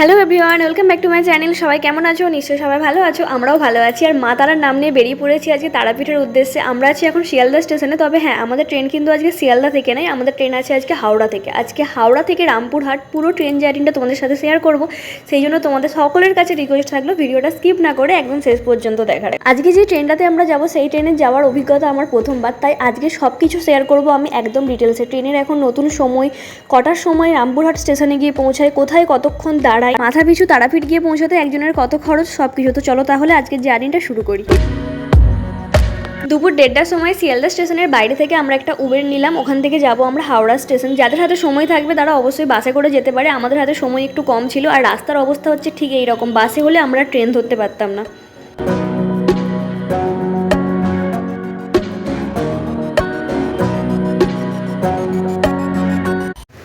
Hello everyone, welcome back to my channel. সবাই কেমন আছো? নিশ্চয়ই সবাই ভালো আছো। আমরাও ভালো আছি। আর মা তারার নাম নিয়ে বেরিয়ে পড়েছি আজকে তারাপীঠের উদ্দেশ্যে। আমরা আছি এখন শিয়ালদা স্টেশনে। তবে হ্যাঁ, আমাদের ট্রেন কিন্তু আজকে শিয়ালদা থেকে নেই, আমাদের ট্রেন আছে আজকে হাওড়া থেকে। আজকে হাওড়া থেকে রামপুরহাট পুরো ট্রেন জার্নিটা তোমাদের সাথে শেয়ার করব। সেই জন্য তোমাদের সকলের কাছে রিকোয়েস্ট থাকলো ভিডিওটা স্কিপ না করে একদম শেষ পর্যন্ত দেখার। আজকে যে ট্রেনটাতে আমরা যাব সেই ট্রেনে যাওয়ার অভিজ্ঞতা আমার প্রথমবার, তাই আজকে সব কিছু শেয়ার করব আমি একদম ডিটেলসে। ট্রেনের এখন নতুন সময়, কটার সময় রামপুরহাট স্টেশনে গিয়ে পৌঁছায়, কোথায় কতক্ষণ দাঁড়ায়, মাথা পিছু তারাপীঠ গিয়ে পৌঁছাতে একজনের কত খরচ, সব কিছু। তো চলো তাহলে আজকের জার্নিটা শুরু করি। দুপুর 1:30টার সময় শিয়ালদা স্টেশনের বাইরে থেকে আমরা একটা উবের নিলাম। ওখান থেকে যাব আমরা হাওড়া স্টেশন। যাদের হাতে সময় থাকবে তারা অবশ্যই বাসে করে যেতে পারে। আমাদের হাতে সময় একটু কম ছিল, আর রাস্তার অবস্থা হচ্ছে ঠিক এই রকম। বাসে হলে আমরা ট্রেন ধরতে পারতাম না।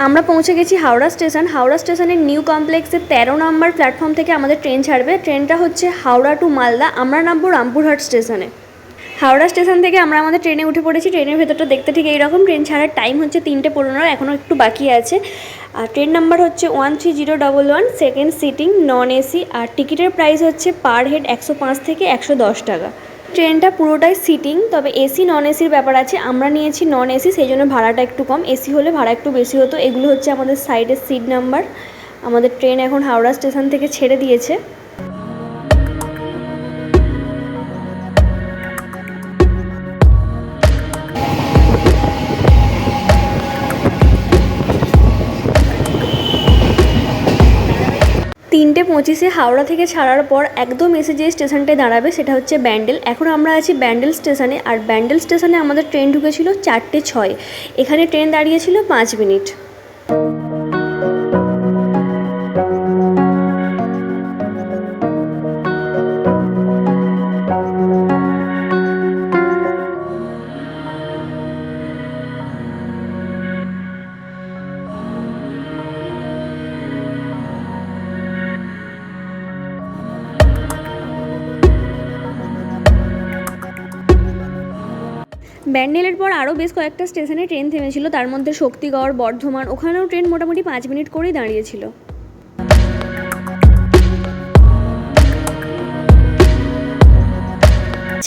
আমরা পৌঁছে গেছি হাওড়া স্টেশন। হাওড়া স্টেশনের নিউ কমপ্লেক্সের 13 নম্বর প্ল্যাটফর্ম থেকে আমাদের ট্রেন ছাড়বে। ট্রেনটা হচ্ছে হাওড়া টু মালদা। আমরা নামবো রামপুরহাট স্টেশনে। হাওড়া স্টেশন থেকে আমরা আমাদের ট্রেনে উঠে পড়েছি। ট্রেনের ভেতরটা দেখতে ঠিক এইরকম। ট্রেন ছাড়ার টাইম হচ্ছে 3:15, এখনও একটু বাকি আছে। আর ট্রেন নাম্বার হচ্ছে 13011, সেকেন্ড সিটিং, নন এসি। আর টিকিটের প্রাইস হচ্ছে পার হেড 105 থেকে 110 টাকা। ট্রেনটা পুরোটাই সিটিং, তবে এসি নন এসির ব্যাপার আছে। আমরা নিয়েছি নন এসি, সেই জন্য ভাড়াটা একটু কম। এসি হলে ভাড়া একটু বেশি হতো। এগুলো হচ্ছে আমাদের সাইডের সিট নাম্বার। আমাদের ট্রেন এখন হাওড়া স্টেশন থেকে ছেড়ে দিয়েছে। তিনটে 25-এ হাওড়া থেকে ছাড়ার পর একদম এসে যে স্টেশনটায় দাঁড়াবে সেটা হচ্ছে ব্যান্ডেল। এখন আমরা আছি ব্যান্ডেল স্টেশনে। আর ব্যান্ডেল স্টেশনে আমাদের ট্রেন ঢুকেছিল 4:06। এখানে ট্রেন দাঁড়িয়েছিল 5 মিনিট। ব্যান্ডেলের পর আরও বেশ কয়েকটা স্টেশনে ট্রেন থেমেছিল, তার মধ্যে শক্তিগড়, বর্ধমান, ওখানেও ট্রেন মোটামুটি 5 মিনিট করেই দাঁড়িয়েছিল।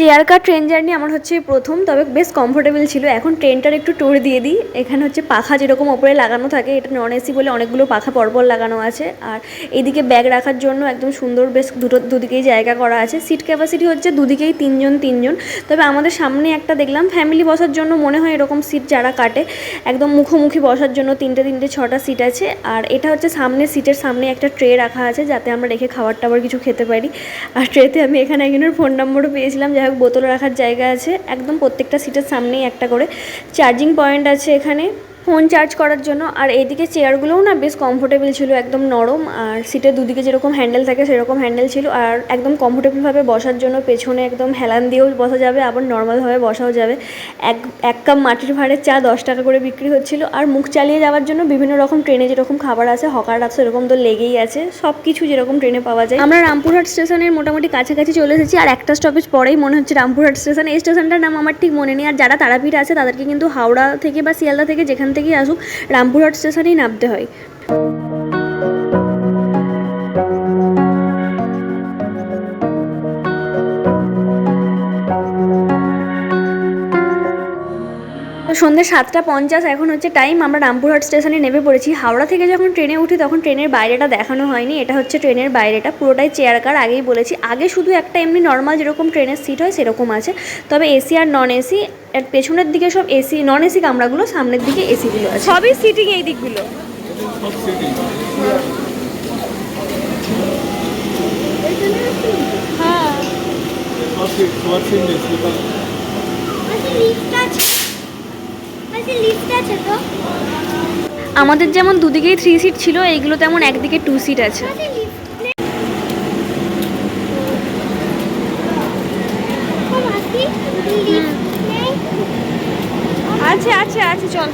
চেয়ার কার ট্রেন জার্নি আমার হচ্ছে প্রথম, তবে বেশ কমফোর্টেবল ছিল। এখন ট্রেনটার একটু ট্যুর দিয়ে দিই। এখানে হচ্ছে পাখা যেরকম ওপরে লাগানো থাকে, এটা নন এসি বলে অনেকগুলো পাখা পরপর লাগানো আছে। আর এইদিকে ব্যাগ রাখার জন্য একদম সুন্দর বেশ দুদিকেই জায়গা করা আছে। সিট ক্যাপাসিটি হচ্ছে দুদিকেই 3 জন। তবে আমাদের সামনে একটা দেখলাম ফ্যামিলি বসার জন্য, মনে হয় এরকম সিট যারা কাটে একদম মুখোমুখি বসার জন্য 3টে 6টা সিট আছে। আর এটা হচ্ছে সামনে, সিটের সামনে একটা ট্রে রাখা আছে যাতে আমরা রেখে খাবার টাবার কিছু খেতে পারি। আর ট্রেতে আমি এখানে একজনের ফোন নম্বরও পেয়েছিলাম। যাই হোক, বোতল রাখার জায়গা আছে একদম প্রত্যেকটা সিটের সামনেই একটা করে। চার্জিং পয়েন্ট আছে এখানে ফোন চার্জ করার জন্য। আর এইদিকে চেয়ারগুলোও না বেশ কমফোর্টেবল ছিল, একদম নরম। আর সিটের দুদিকে যেরকম হ্যান্ডেল থাকে সেরকম হ্যান্ডেল ছিল। আর একদম কমফোর্টেবলভাবে বসার জন্য পেছনে একদম হেলান দিয়েও বসা যাবে, আবার নর্মালভাবে বসাও যাবে। এক কাপ মাটির ভাঁড়ের চা 10 টাকা করে বিক্রি হচ্ছিল। আর মুখ চালিয়ে যাওয়ার জন্য বিভিন্ন রকম ট্রেনে যেরকম খাবার আছে, হকার আছে, এরকম তো লেগেই আছে। সব কিছু যেরকম ট্রেনে পাওয়া যায়। আমরা রামপুরহাট স্টেশনের মোটামুটি কাছাকাছি চলে এসেছি। আর একটা স্টপেজ পরেই মনে হচ্ছে রামপুরহাট স্টেশন। এই স্টেশনটার নাম আমার ঠিক মনে নেই। আর যারা তারাপীঠ আছে তাদেরকে কিন্তু হাওড়া থেকে বা শিয়ালদা থেকে যেখান থেকেই আসুক রামপুরহাট স্টেশনেই নামতে হয়। সন্ধ্যে 7:50 এখন হচ্ছে টাইম। আমরা রামপুরহাট স্টেশনে নেমে পড়েছি। হাওড়া থেকে যখন ট্রেনে উঠি তখন ট্রেনের বাইরেটা দেখানো হয়নি। এটা হচ্ছে ট্রেনের বাইরেটা, পুরোটাই চেয়ার কার। আগেই বলেছি, আগে শুধু একটা এমনি নর্মাল যেরকম ট্রেনের সিট হয় সেরকম আছে। তবে এসি আর নন এসি, এর পেছনের দিকে সব এসি, নন এসি কামরাগুলো, সামনের দিকে এসিগুলো আছে। সবই সিটিং এই দিকগুলো। হ্যাঁ, আমাদের যেমন দুদিকেই 3 সিট ছিল, এইগুলো তেমন একদিকে 2 সিট আছে। আছে আছে আছে, চল।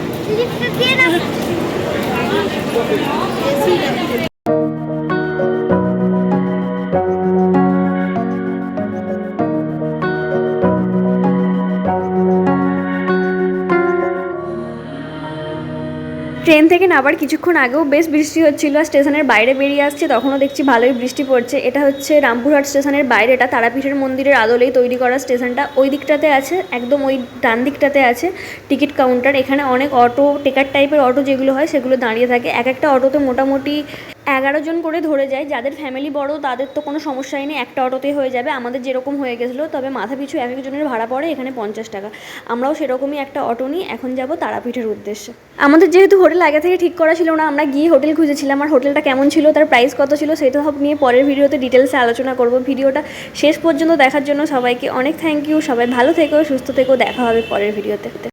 ট্রেন থেকে নামার কিছুক্ষণ আগেও বেশ বৃষ্টি হচ্ছিল, আর স্টেশনের বাইরে বেরিয়ে আসছে তখনও দেখছি ভালোই বৃষ্টি পড়ছে। এটা হচ্ছে রামপুরহাট স্টেশনের বাইরেটা, তারাপীঠের মন্দিরের আদলেই তৈরি করা স্টেশনটা। ওই দিকটাতে আছে, একদম ওই ডান দিকটাতে আছে টিকিট কাউন্টার। এখানে অনেক অটো, টেকার টাইপের অটো যেগুলো হয় সেগুলো দাঁড়িয়ে থাকে। এক একটা অটোতে মোটামুটি 11 জন করে ধরে যায়। যাদের ফ্যামিলি বড় তাদের তো কোনো সমস্যাই নেই, একটা অটোতেই হয়ে যাবে, আমাদের যেরকম হয়ে গেছিলো। তবে মাথা পিছু এক একজনের ভাড়া পড়ে এখানে 50 টাকা। আমরাও সেরকমই একটা অটো নিই, এখন যাব তারাপীঠের উদ্দেশ্যে। আমাদের যেহেতু হোটেল আগে থেকে ঠিক করা ছিল না, আমরা গিয়ে হোটেল খুঁজেছিলাম। আর হোটেলটা কেমন ছিল, তার প্রাইস কত ছিল, সেটা সব নিয়ে পরের ভিডিওতে ডিটেলসে আলোচনা করব। ভিডিওটা শেষ পর্যন্ত দেখার জন্য সবাইকে অনেক থ্যাংক ইউ। সবাই ভালো থেকো, সুস্থ থেকো, দেখা হবে পরের ভিডিওতে।